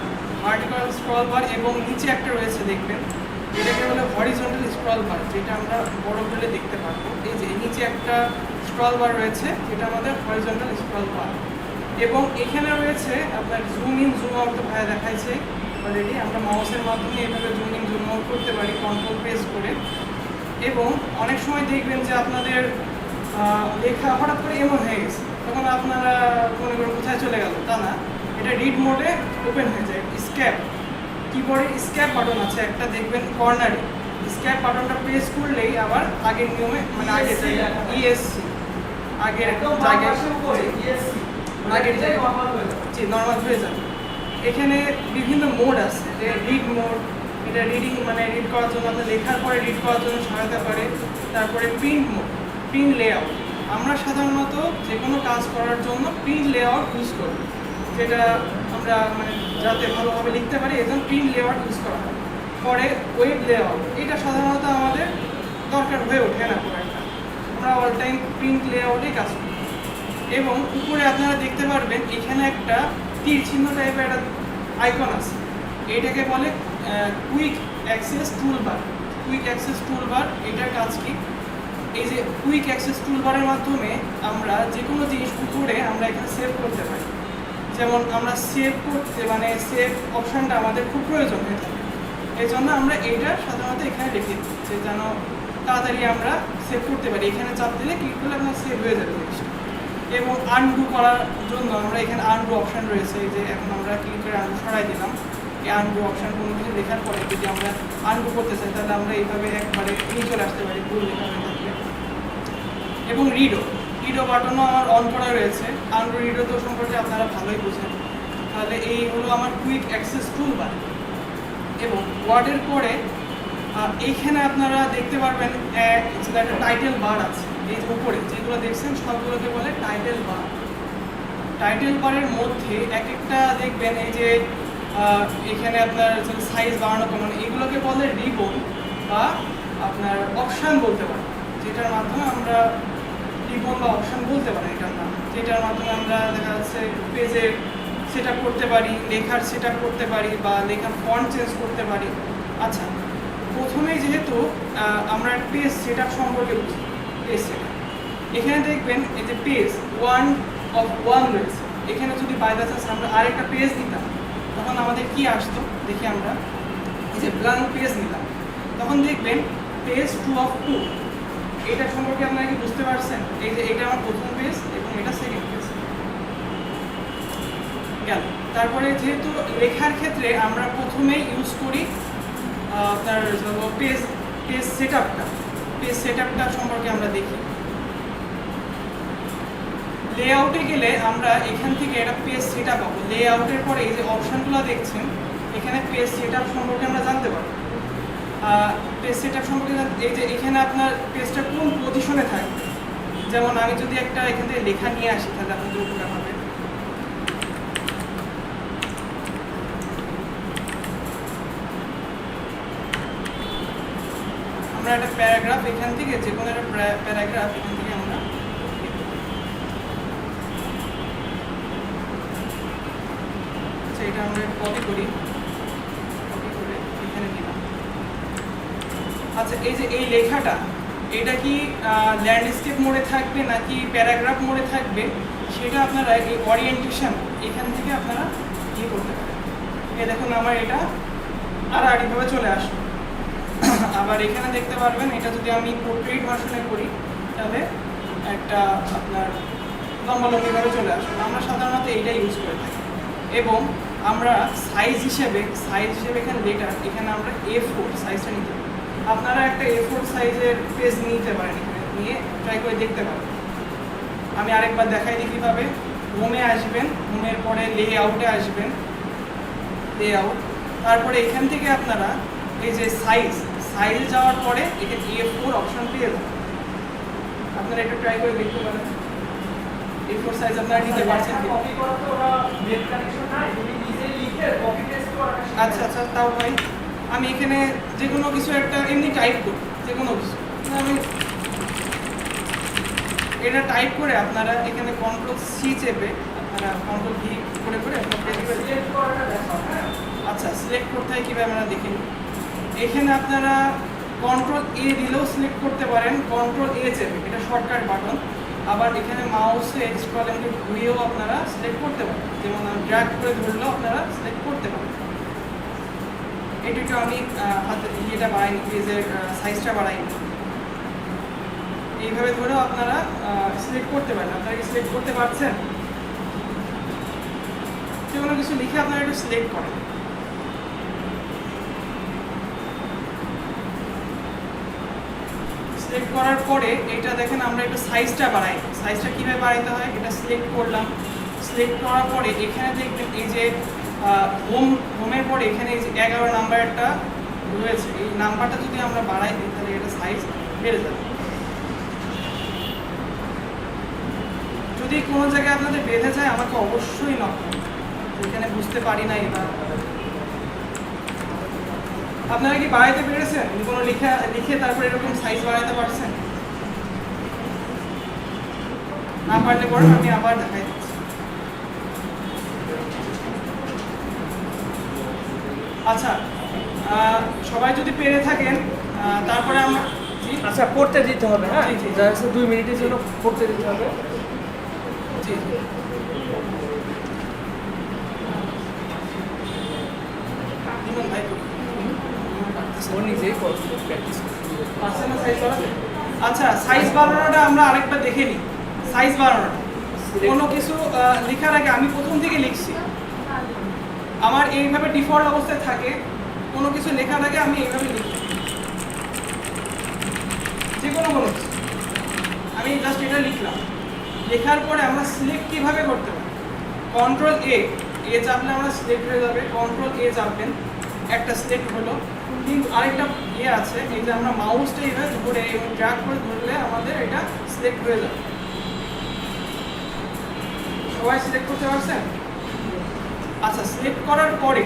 Vertical scroll bar এবং নিচে একটা রয়েছে দেখবেন, এটাকে বলে হরিজন্টাল স্ক্রল বার, যেটা আমরা বড় করে দেখতে পারবো। এই যে নিচে একটা স্ক্রল বার রয়েছে, যেটা আমাদের হরিজন্টাল স্ক্রল বার। এবং এখানে রয়েছে আপনার জুম ইন জুম আউট, তো ভাইয়া দেখাইছে অলরেডি। আমরা মাউসের মাধ্যমে এভাবে জুম ইন জুম আউট করতে পারি কন্ট্রোল প্রেস করে। এবং অনেক সময় দেখবেন যে আপনাদের লেখা হঠাৎ করে এমন হয়ে গেছে, তখন আপনারা মনে করেন কোথায় চলে গেল, তা না, এটা রিড মোডে ওপেন হয়ে যায়। স্ক্যাপ কিবোর্ডে স্ক্যাপ বাটন আছে একটা, দেখবেন কর্নারে স্ক্যাপ বাটনটা প্রেস করলেই আবার আগের নিয়মে, মানে আগের জায়গায় ইএসসি আগের জায়গায় আগের জায়গায় জি নর্মাল হয়ে যাবে। এখানে বিভিন্ন মোড আছে, যে রিড মোড, এটা রিডিং মানে রিড করার জন্য, আপনার লেখার পরে রিড করার জন্য সহায়তা করে। তারপরে প্রিন্ট মোড, প্রিন্ট লেআউট। আমরা সাধারণত যে কোনো কাজ করার জন্য প্রিন্ট লেআউট ইউজ করি, যেটা আমরা মানে যাতে ভালোভাবে লিখতে পারি এই জন্য প্রিন্ট লেআউট ইউজ করা হয়। পরে ওয়েব লেআউট, এটা সাধারণত আমাদের দরকার হয়ে ওঠে না খুব একটা, আমরা অল টাইম প্রিন্ট লেআউটেই কাজ করি। এবং উপরে আপনারা দেখতে পারবেন এখানে একটা তীর চিহ্ন টাইপের একটা আইকন আছে, এটাকে বলে quick access toolbar. Quick access toolbar এটার কাজ কি? এই যে কুইক অ্যাক্সেস টুলবারের মাধ্যমে আমরা যে কোনো জিনিস উপরে আমরা এখানে সেভ করতে পারি। যেমন আমরা সেভ করতে মানে সেভ অপশানটা আমাদের খুব প্রয়োজন হয়ে থাকে, এই জন্য আমরা এইটা সাধারণত এখানে রেখে দিই, যে যেন তাড়াতাড়ি আমরা সেভ করতে পারি। এখানে চাপ দিলে ক্লিক করলে আপনার সেভ হয়ে যাবে জিনিসটা। এবং আনডু করার জন্য আমরা এখানে আনডু অপশান রয়েছে, এই যে এখন আমরা ক্লিক করে আনডু সরাই দিলাম, এই আনডু অপশন কোনো কিছু লেখার পরে যদি আমরা আনডু করতে চাই তাহলে আমরা এইভাবে একবারে নিয়ে চলে আসতে পারি ভুল লেখা হয়ে থাকলে। এবং রিডো বাটনও আমার অন করা রয়েছে। আনডু রিডো তো সম্পর্কে আপনারা ভালোই বোঝেন। তাহলে এই হলো আমার কুইক অ্যাক্সেস টুলবার। এবং ওয়ার্ডের পরে এইখানে আপনারা দেখতে পারবেন একটা টাইটেল বার আছে, এই উপরে যেগুলো দেখছেন সবগুলোকে বলে টাইটেল বার। টাইটেল বারের মধ্যে এক একটা দেখবেন এই যে এখানে আপনার সাইজ বাড়ানো কমানো এগুলোকে বলে রিবন বা আপনার অপশান বলতে পারেন, যেটার মাধ্যমে আমরা রিবন বা অপশান বলতে পারি এটার নাম, যেটার মাধ্যমে আমরা দেখা যাচ্ছে পেজের সেট আপ করতে পারি, লেখার সেট আপ করতে পারি বা লেখার ফন্ট চেঞ্জ করতে পারি। আচ্ছা, প্রথমেই যেহেতু আমরা পেজ সেট আপ সম্পর্কে বুঝি, পেজ সেট আপ এখানে দেখবেন এই যে পেজ 1 রয়েছে, এখানে যদি বাই দ্য চান্স আমরা আরেকটা পেজ দিতাম তখন আমাদের কি আসতো দেখি আমরা, এই যে ব্ল্যাঙ্ক পেজ নিলাম তখন দেখবেন পেজ 2 এটা সম্পর্কে আপনারা কি বুঝতে পারছেন? এই যে এটা আমার প্রথম পেজ এবং এটা সেকেন্ড পেজ গেল। তারপরে যেহেতু লেখার ক্ষেত্রে আমরা প্রথমেই ইউজ করি আপনার পেজ সেট আপটা সম্পর্কে আমরা দেখি। লেআউটে গেলে আমরা এখান থেকে একটা পেজ সেট আপ পাবো। লেআউটের পরে এই যে অপশানগুলো দেখছেন এখানে পেজ সেট আপ সম্পর্কে আমরা জানতে পারবো। পেজ সেট আপ সম্পর্কে এই যে এখানে আপনার পেজটা কোন পজিশনে থাকবে, যেমন আমি যদি একটা এখান থেকে লেখা নিয়ে আসি তাহলে আপনাদের উপকার হবে। আমরা একটা প্যারাগ্রাফ এখান থেকে যে কোনো একটা প্যারাগ্রাফ এখান থেকে আমরা এটা আমরা কপি করে এখানে নিলাম। আচ্ছা, এই যে এই লেখাটা এটা কি ল্যান্ডস্কেপ মোডে থাকবে নাকি প্যারাগ্রাফ মোডে থাকবে সেটা আপনারা এই ওরিয়েন্টেশন এখান থেকে আপনারা কি করতে পারেন। এই দেখুন আমার এটা আড়াআড়িভাবে চলে আসবে। আবার এখানে দেখতে পারবেন এটা যদি আমি পোর্ট্রেট ভার্সনে করি তাহলে একটা আপনার লম্বালম্বিভাবে চলে আসবে। আমরা সাধারণত এইটা ইউজ করে থাকি। এবং আমরা সাইজ হিসেবে এখানে লেটার এখানে আমরা A4 সাইজটা নিতে পারি। আপনারা একটা A4 সাইজের পেজ নিতে পারেন, এখানে নিয়ে ট্রাই করে দেখতে পারেন। আমি আরেকবার দেখাই দিই কীভাবে। হোমে আসবেন, হোমের পরে লেআউটে আসবেন, লেআউট, তারপরে এখান থেকে আপনারা এই যে সাইজ যাওয়ার পরে এখানে A4 অপশন পেয়ে যাবেন। আপনারা একটু ট্রাই করে দেখতে পারেন A4 সাইজ আপনারা নিতে পারছেন। আচ্ছা, তাও ভাই আমি এখানে যে কোনো কিছু একটা এমনি টাইপ করি, যে কোনো কিছু আমি এটা টাইপ করে আপনারা এখানে Ctrl+C চেপে আপনারা Ctrl+V করে আচ্ছা সিলেক্ট করতে হয় কীভাবে আমরা দেখি। এখানে আপনারা Ctrl+A দিলেও সিলেক্ট করতে পারেন, Ctrl+A চেপে, এটা শর্টকাট বাটন। আবার এখানে মাউসে স্ক্রল এন্ড ঘুরিয়েও আপনারা সিলেক্ট করতে পারেন, যেমন ড্র্যাগ করে ধরলেও আপনারা সিলেক্ট করতে পারেন। এটুকু আমি হাতে ইয়েটা বাড়াইনি, পেজের সাইজটা বাড়াইনি। এইভাবে ধরেও আপনারা সিলেক্ট করতে পারেন। আপনারা কি সিলেক্ট করতে পারছেন? যে কোনো কিছু লিখে আপনারা একটু সিলেক্ট করেন। সিলেক্ট করার পরে এটা দেখেন আমরা একটু সাইজটা বাড়াই। সাইজটা কীভাবে বাড়াইতে হয়, এটা সিলেক্ট করলাম। সিলেক্ট করার পরে এখানে দেখবেন এই যে হোমের পরে এখানে এই যে 11 নাম্বারটা রয়েছে, এই নাম্বারটা যদি আমরা বাড়াই দিই তাহলে এটা সাইজ বেড়ে যাবে। যদি কোনো জায়গায় আপনাদের বেঁধে যায় আমাকে অবশ্যই নক করবেন, এখানে বুঝতে পারি না। এবার আপনারা কি বাড়াইতে পেরেছেন? কোনো লিখে তারপরে এরকম সাইজ বাড়াইতে পারছেন? না পারলে পরে আমি আবার দেখাই দিচ্ছি। আচ্ছা, সবাই যদি পেরে থাকেন তারপরে আমরা আচ্ছা পড়তে দিতে হবে। হ্যাঁ, জি। 2 মিনিটের জন্য পড়তে দিতে হবে। জি ভাই ও নিজেই প্র্যাকটিস পারছেন না সাইজ বাড়াতে? আচ্ছা, সাইজ বাড়ানোটা আমরা আরেকবার দেখে নিই। সাইজ বাড়ানোটা কোনো কিছু লেখার আগে আমি প্রথম থেকে লিখছি, আমার এইভাবে ডিফল্ট অবস্থায় থাকে, কোনো কিছু লেখার আগে আমি এইভাবে লিখি, যে কোনো কিছু আমি জাস্ট এটা লিখলাম। লেখার পরে আমরা সিলেক্ট কীভাবে করতে পারি, কন্ট্রোল এ চাপলে আমরা সিলেক্ট হয়ে যাবে, কন্ট্রোল এ চাপবেন, একটা সিলেক্ট হলো। কিন্তু আরেকটা আছে, এই যে আমরা মাউসটা এইভাবে ধরে এবং ড্র্যাগ করে ধরলে আমাদের এটা সিলেক্ট হয়ে যাবে। সবাই সিলেক্ট করতে পারছেন? আচ্ছা, সিলেক্ট করার পরে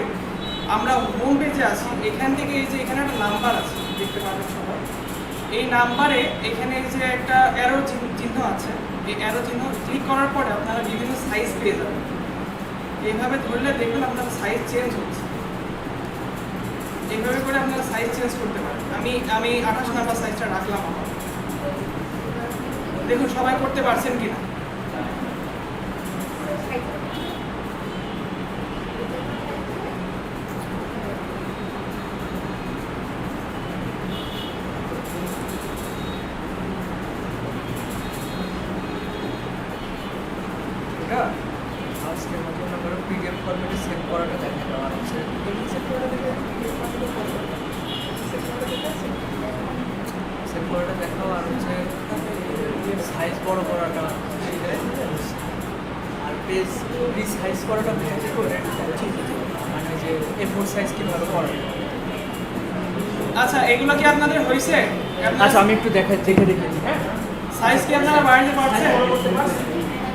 আমরা হোম পেজে আসি। এখান থেকে এই যে এখানে একটা নাম্বার আছে, দেখতে পাবেন সবাই। এই নাম্বারে এখানে এই যে একটা অ্যারো চিহ্ন আছে, এই অ্যারো চিহ্ন ক্লিক করার পরে আপনারা বিভিন্ন সাইজ পেয়ে যাবেন। এইভাবে ধরলে দেখবেন আপনার সাইজ চেঞ্জ হচ্ছে। এইভাবে করে আপনারা সাইজ চেঞ্জ করতে পারেন। আমি 28 নাম্বার সাইজটা রাখলাম আমার। দেখুন সবাই করতে পারছেন কিনা। আজকের মতো আমরা পিডিএফ ফরম্যাটে সেভ করাটা দেখা দেওয়া হচ্ছে। সেভ করাটা দেখাও, আর হচ্ছে সাইজ বড় করাটা, আর পেজ রিসাইজ করাটা ভেঙে করে মানে যে A4 সাইজ কীভাবে করা। আচ্ছা, এগুলো কি আপনাদের হয়েছে? আচ্ছা, আমি একটু দেখে দেখেছি। হ্যাঁ, সাইজ কি আপনারা বাড়াতে পারছেন?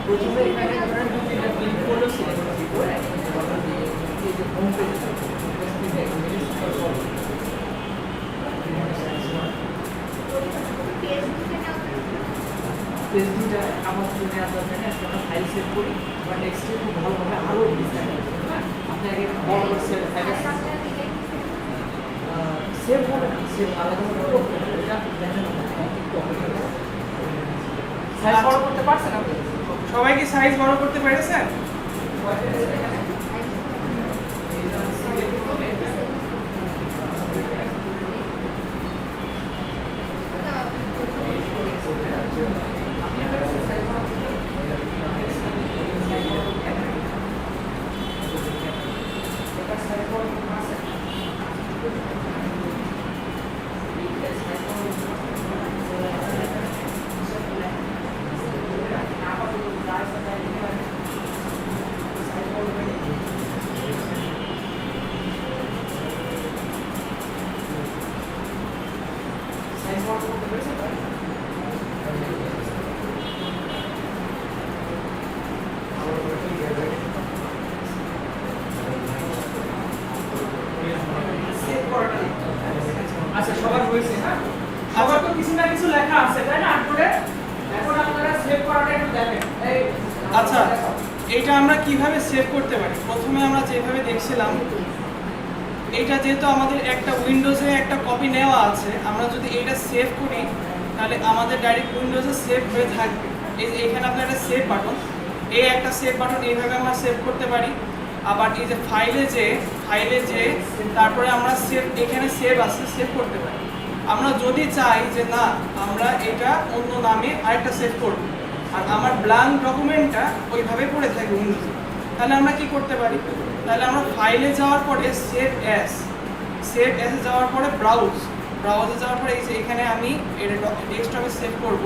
প্রথমে এখানে ধরেন 2-3টা ক্লিক করলো, সিলেক্ট করে এই যে হোম পেজ ফেসবুকটা আমার ফোনে আপনার একটা ফাইল সেভ করি বা নেক্সটে খুব ভালোভাবে আরও আপনি আগে বড় করে সেভ হবে না, সেভ আলাদাভাবে করতে হবে। এটা দেখেন সাইজ বড় করতে পারছেন আপনি? সবাই কি সাইজ বড় করতে পেরেছেন? আচ্ছা, সবার হয়েছে? হ্যাঁ, সবার তো কিছু না কিছু লেখা আছে, তাই না? আপলোডে এখন আপনারা সেভ করাটা একটু দেখেন। আচ্ছা, এইটা আমরা কিভাবে সেভ করতে পারি? প্রথমে আমরা যেভাবে দেখছিলাম, এইটা যেহেতু আমাদের একটা উইন্ডোজে একটা কপি নেওয়া আছে, আমরা যদি এইটা সেভ করি তাহলে আমাদের ডাইরেক্ট উইন্ডোজে সেভ হয়ে থাকবে। এই যে এখানে আপনার একটা সেভ বাটন, এই একটা সেভ বাটন, এইভাবে আমরা সেভ করতে পারি। আবার এই যে ফাইলে যে তারপরে আমরা সেভ, এখানে সেভ আছে, সেভ করতে পারি। আমরা যদি চাই যে না, আমরা এটা অন্য নামে আরেকটা সেভ করব, আর আমার ব্ল্যাঙ্ক ডকুমেন্টটা ওইভাবে পড়ে থাকে উইন্ডোজে, তাহলে আমরা কি করতে পারি? তাহলে আমরা ফাইলে যাওয়ার পরে সেভ অ্যাসে যাওয়ার পরে ব্রাউজে যাওয়ার পরে এই যে এখানে আমি এটা ডেস্কটপে সেভ করব।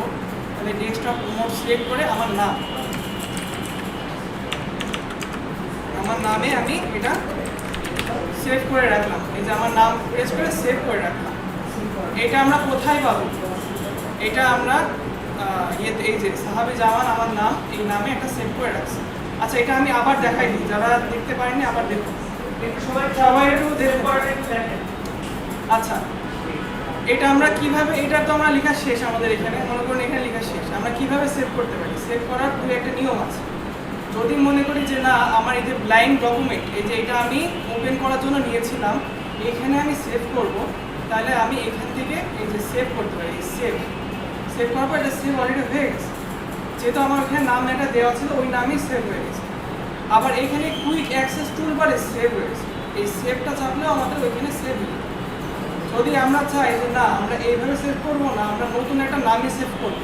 তাহলে ডেস্কটপ মোড সিলেক্ট করে আমার নামে আমি এটা সেভ করে রাখলাম। এই যে আমার নাম প্রেস করে সেভ করে রাখলাম। এটা আমরা কোথায় পাবো? এটা আমরা এই যে সাহাবে জামান আমার নাম, এই নামে একটা সেভ করে রাখছি। আচ্ছা, এটা আমি আবার দেখাই দিই, যারা দেখতে পারেনি আবার দেখুন। সবাই একটু দেখেন। আচ্ছা, এটা আমরা কিভাবে, এটা তো আমরা লেখা শেষ, আমাদের এখানে মনে করুন এখানে লেখা শেষ, আমরা কিভাবে সেভ করতে পারি? সেভ করার একটা নিয়ম আছে। যদি মনে করি যে না, আমার এই যে ব্লাইন্ড ডকুমেন্ট, এই যে এটা আমি ওপেন করার জন্য নিয়েছিলাম, এখানে আমি সেভ করব, তাহলে আমি এখান থেকে এই যে সেভ করতে পারি। সেভ করার পর এটা সেভ অলরেডি হয়ে গেছে, যেহেতু আমার ওখানে নাম এটা দেওয়া ছিল, ওই নামই সেভ হয়ে গেছে। আবার এখানে কুইক অ্যাক্সেস টুলবারে সেভ হয়ে গেছে, এই সেভটা চাপলেও আমাদের ওইখানে সেভ হয়ে যাবে। যদি আমরা চাই যে না, আমরা এইভাবে সেভ করবো না, আমরা নতুন একটা নামে সেভ করব,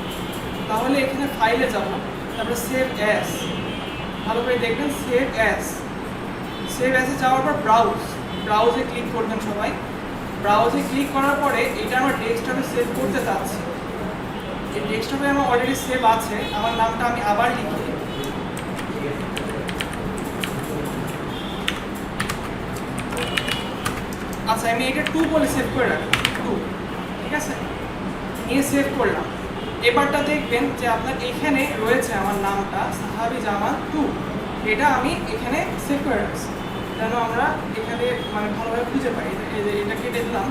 তাহলে এখানে ফাইলে যাব, তারপরে সেভ অ্যাস, ভালো করে দেখবেন, সেভ সেভ অ্যাসে যাওয়ার পর ব্রাউজে ক্লিক করবেন সবাই। ব্রাউজে ক্লিক করার পরে এটা আমার ডেস্কটপে সেভ করতে চাচ্ছি। এই ডেস্কটপে আমার অলরেডি সেভ আছে, আমার নামটা আমি আবার লিখি। আচ্ছা, আমি এটা 2 বলে সেভ করে রাখি, 2, ঠিক আছে, নিয়ে সেভ করলাম। এবারটা দেখবেন যে আপনার এখানে রয়েছে আমার নামটা সাহাবি জামান 2, এটা আমি এখানে সেভ করে রাখছি যেন আমরা এখানে মানে ভালোভাবে খুঁজে পাই। এই যে এটা কেটে দিলাম,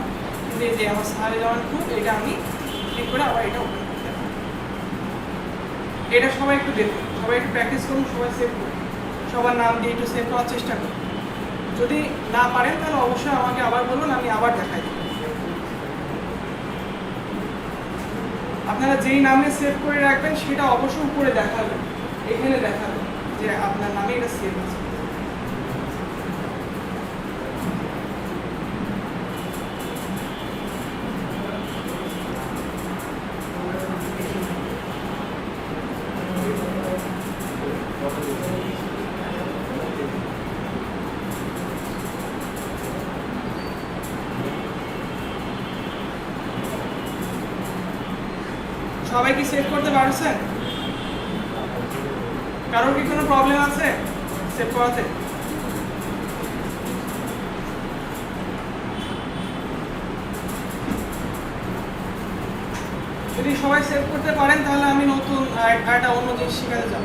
কিন্তু এই যে আমার সাহাবি জামান 2, এটা আমি ক্লিক করে আবার এটা ওপেন করতে পারি। এটা সবাই একটু দেখুন, সবাই একটু প্র্যাকটিস করুন, সবাই সেভ করুন, সবার নাম দিয়ে একটু সেভ করার চেষ্টা করুন। যদি না পারেন তাহলে অবশ্যই আমাকে আবার বলুন, আমি আবার দেখাই দেব। আপনারা যেই নামে সেভ করে রাখবেন সেটা অবশ্যই উপরে দেখাবেন, এখানে দেখাবেন যে আপনার নামে এটা সেভ আছে। সবাই কি সেভ করতে পারছেন? কারোর কি কোনো প্রবলেম আছে সেভ করাতে? যদি সবাই সেভ করতে পারেন তাহলে আমি নতুন একটা অন্য জিনিস শেখাতে যাব।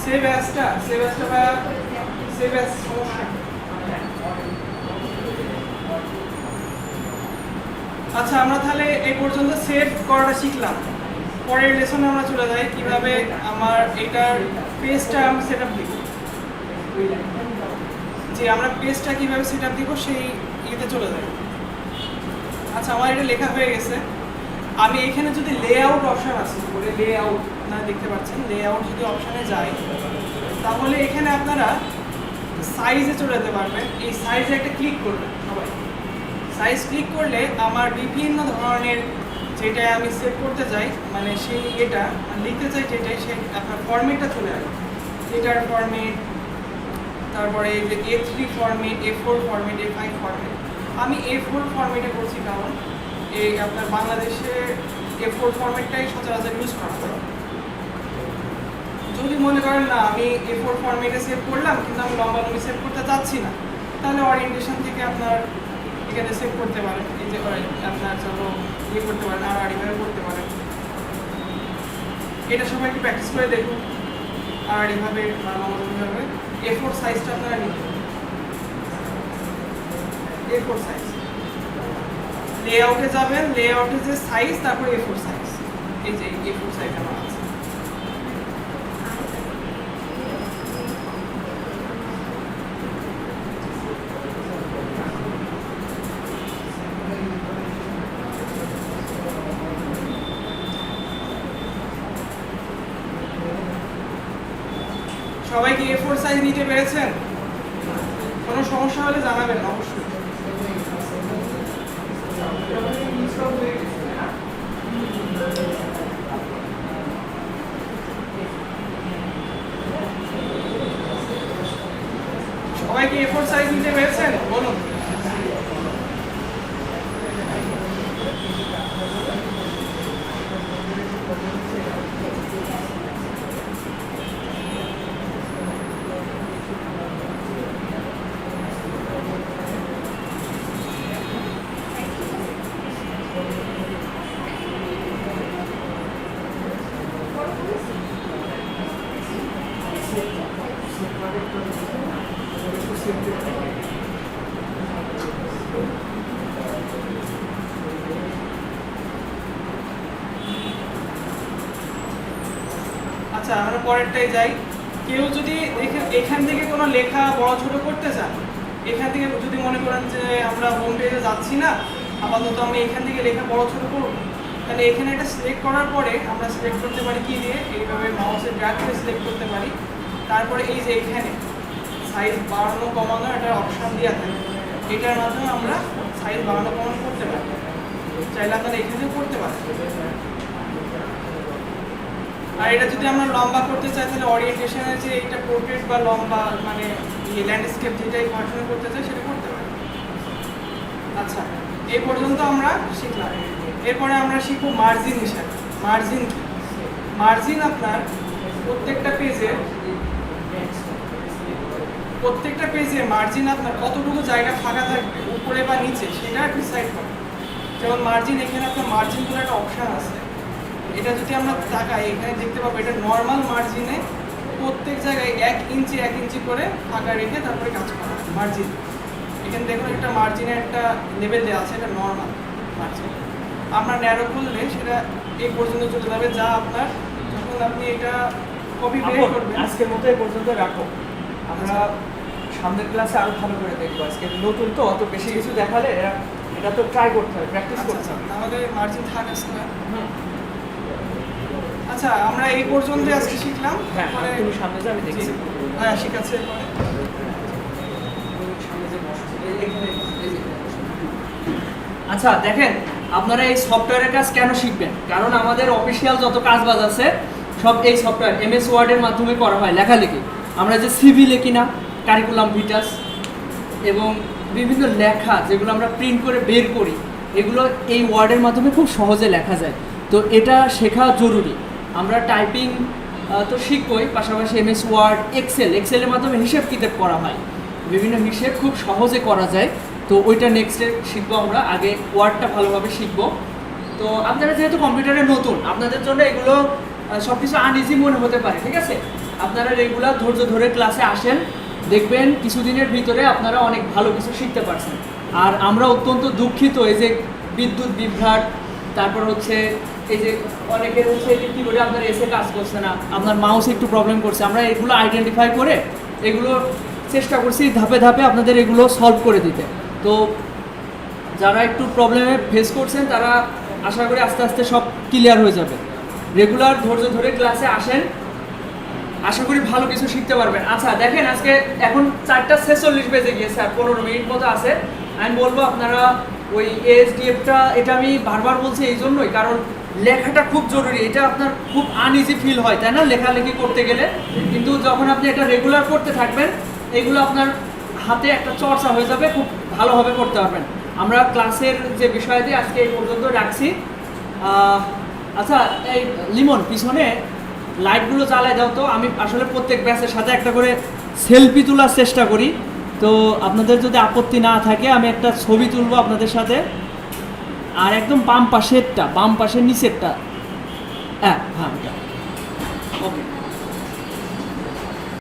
সেভ অ্যাজটা বা সেভ অ্যাজ সমস্যা। আচ্ছা, আমরা তাহলে এই পর্যন্ত সেভ করাটা শিখলাম। পরের লেসনে আমরা চলে যাই কিভাবে আমার এটার পেজটা আমি সেট আপ দিব। যে আমরা পেজটা কিভাবে সেট আপ দিব সেই ইয়েতে চলে যাই। আচ্ছা, আমার এটা লেখা হয়ে গেছে। আমি এখানে যদি লেআউট অপশন আছে, লেআউট আপনারা দেখতে পাচ্ছেন, লেআউট যদি অপশানে যাই তাহলে এখানে আপনারা সাইজে চলে যেতে পারবেন। এই সাইজে একটা ক্লিক করবেন সবাই। সাইজ ক্লিক করলে আমার বিভিন্ন ধরনের যেটা আমি সেভ করতে চাই, মানে সেই এটা লিখতে চাই যেটাই, সেই আপনার ফরম্যাটটা চলে আসবে। এটার ফরম্যাট, তারপরে এই যে A3 format, A4 format, A5 format. আমি A4 ফরম্যাটে করছি কারণ এই আপনার বাংলাদেশে A4 ফরম্যাটটাই সচরাচর ইউজ করা হয়। যদি মনে করেন না আমি A4 ফরম্যাটে সেভ করলাম কিন্তু আমি লম্বালম্বি সেভ করতে চাচ্ছি না, তাহলে ওরিয়েন্টেশন থেকে আপনার এখানে সেভ করতে পারেন। এই যে আপনার চলো ইয়ে করতে পারেন, আর এইভাবে করতে পারেন। এটা সবাই একটু প্র্যাকটিস করে দেখুন। আর এইভাবে লম্বালম্বিভাবে A4 সাইজটা আপনারা নিতে, A4 সাইজ লেআউটে যাবেন, লেআউটে যে সাইজ, তারপর A4 সাইজ। এই যে A4 সাইজ আমার আছে। সবাই কি A4 সাইজ নিতে পেরেছেন? কোনো সমস্যা হলে জানাবেন অবশ্যই। সবাই কি A4 সাইজ নিতে পেরেছেন? বলুন। আচ্ছা, আমরা পরেরটাই যাই। কেউ যদি এখান থেকে কোনো লেখা বড় ছোট করতে চান, এখান থেকে যদি মনে করেন যে আমরা হোম পেজে যাচ্ছি না, আপাতত আমি এখান থেকে লেখা বড় ছোট করব, তাহলে এখানে এটা সিলেক্ট করার পরে আমরা সিলেক্ট করতে পারি কি দিয়ে, এইভাবে মাউসের ড্র্যাগ করে সিলেক্ট করতে পারি। তারপরে এই যে এখানে সাইজ বাড়ানো কমানো একটা অপশন দেওয়া থাকে, এটার মাধ্যমে আমরা সাইজ বাড়ানো কমানো করতে পারি। চাইলে আপনারা এখানেও করতে পারেন। আর এটা যদি আমরা লম্বা করতে চাই তাহলে ওরিয়েন্টেশনের যে এটা পোর্ট্রেট বা লম্বা মানে ল্যান্ডস্কেপ যেটাই ভার্সনে করতে চাই সেটা করতে পারি। আচ্ছা, এই পর্যন্ত আমরা শিখলাম। এরপরে আমরা শিখবো মার্জিন হিসাবে। মার্জিন কি? মার্জিন আপনার প্রত্যেকটা পেজে মার্জিন আপনার কতটুকু জায়গা ফাঁকা থাকবে উপরে বা নিচে সেটা ডিসাইড করে। যেমন মার্জিন, এখানে আপনার মার্জিন বলে একটা অপশান আছে। এটা যদি আমরা তাকাই এখানে দেখতে পাবো এটা নর্মাল মার্জিনে প্রত্যেক জায়গায় 1 ইঞ্চি করে ফাঁকা রেখে তারপরে কাজ করা হয় মার্জিন। এখানে দেখুন একটা মার্জিনের একটা লেভেল দেওয়া আছে, এটা নর্মাল মার্জিন। আমরা ন্যারো করলে সেটা এই পর্যন্ত চলে যাবে, যা আপনার যখন আপনি এটা কপি পেস্ট করবেন। আজকের মতো এই পর্যন্ত রাখো, আমরা সামনের ক্লাসে আরো ভালো করে দেখবো। আজকে নতুন তো অত বেশি কিছু দেখালে এটা তো ট্রাই করতে হবে, প্র্যাকটিস করতে হবে। আমাদের মার্জিন থাকে না। আচ্ছা, আমরা এই পর্যন্ত আজকে শিখলাম। হ্যাঁ, তুমি সামনে যা, আমি দেখছি। হ্যাঁ, শিখাচ্ছি। এরপরে আচ্ছা দেখেন, আপনারা এই সফটওয়্যারের কাজ কেন শিখবেন? কারণ আমাদের অফিসিয়াল যত কাজবাজ আছে সব এই সফটওয়্যার MS ওয়ার্ডের মাধ্যমে করা হয়। লেখালেখি আমরা যে সিভি লিখি না, কারিকুলাম ভিটাস এবং বিভিন্ন লেখা যেগুলো আমরা প্রিন্ট করে বের করি, এগুলো এই ওয়ার্ডের মাধ্যমে খুব সহজে লেখা যায়। তো এটা শেখা জরুরি। আমরা টাইপিং তো শিখবই, পাশাপাশি MS ওয়ার্ড, এক্সেলের মাধ্যমে হিসেব কিতাব করা হয়, বিভিন্ন হিসেব খুব সহজে করা যায়। তো ওইটা নেক্সটে শিখবো আমরা, আগে ওয়ার্ডটা ভালোভাবে শিখবো। তো আপনারা যেহেতু কম্পিউটারে নতুন, আপনাদের জন্য এগুলো সব কিছু আনইজি মনে হতে পারে, ঠিক আছে? আপনারা রেগুলার ধৈর্য ধরে ক্লাসে আসেন, দেখবেন কিছুদিনের ভিতরে আপনারা অনেক ভালো কিছু শিখতে পারছেন। আর আমরা অত্যন্ত দুঃখিত, এই যে বিদ্যুৎ বিভ্রাট, তারপর হচ্ছে এই যে অনেকের হচ্ছে কিবোর্ডে আপনার এসে কাজ করছে না, আপনার মাউস একটু প্রবলেম করছে, আমরা এগুলো আইডেন্টিফাই করে এগুলো চেষ্টা করছি ধাপে ধাপে আপনাদের এগুলো সলভ করে দিতে। তো যারা একটু প্রবলেমে ফেস করছেন তারা আশা করি আস্তে আস্তে সব ক্লিয়ার হয়ে যাবে। রেগুলার ধৈর্য ধরে ক্লাসে আসেন, আশা করি ভালো কিছু শিখতে পারবেন। আচ্ছা দেখেন, আজকে এখন 4:46 বেজে গিয়েছে, আর 15 মিনিট মতো আছে। আমি বলবো আপনারা ওই ASDFটা, এটা আমি বারবার বলছি এই জন্যই, কারণ লেখাটা খুব জরুরি। এটা আপনার খুব আনইজি ফিল হয়, তাই না, লেখালেখি করতে গেলে? কিন্তু যখন আপনি এটা রেগুলার করতে থাকবেন, এগুলো আপনার হাতে একটা চর্চা হয়ে যাবে, খুব ভালোভাবে করতে পারবেন। আমরা ক্লাসের যে বিষয় দিয়ে আজকে এই পর্যন্ত রাখছি। আচ্ছা এই লিমন, পিছনে লাইটগুলো জ্বালায় দাও তো। আমি আসলে প্রত্যেক ব্যাচের সাথে একটা করে সেলফি তোলার চেষ্টা করি, তো আপনাদের যদি আপত্তি না থাকে আমি একটা ছবি তুলবো আপনাদের সাথে। আর একদম বাম পাশের নিচেরটা, হ্যাঁ, ওকে।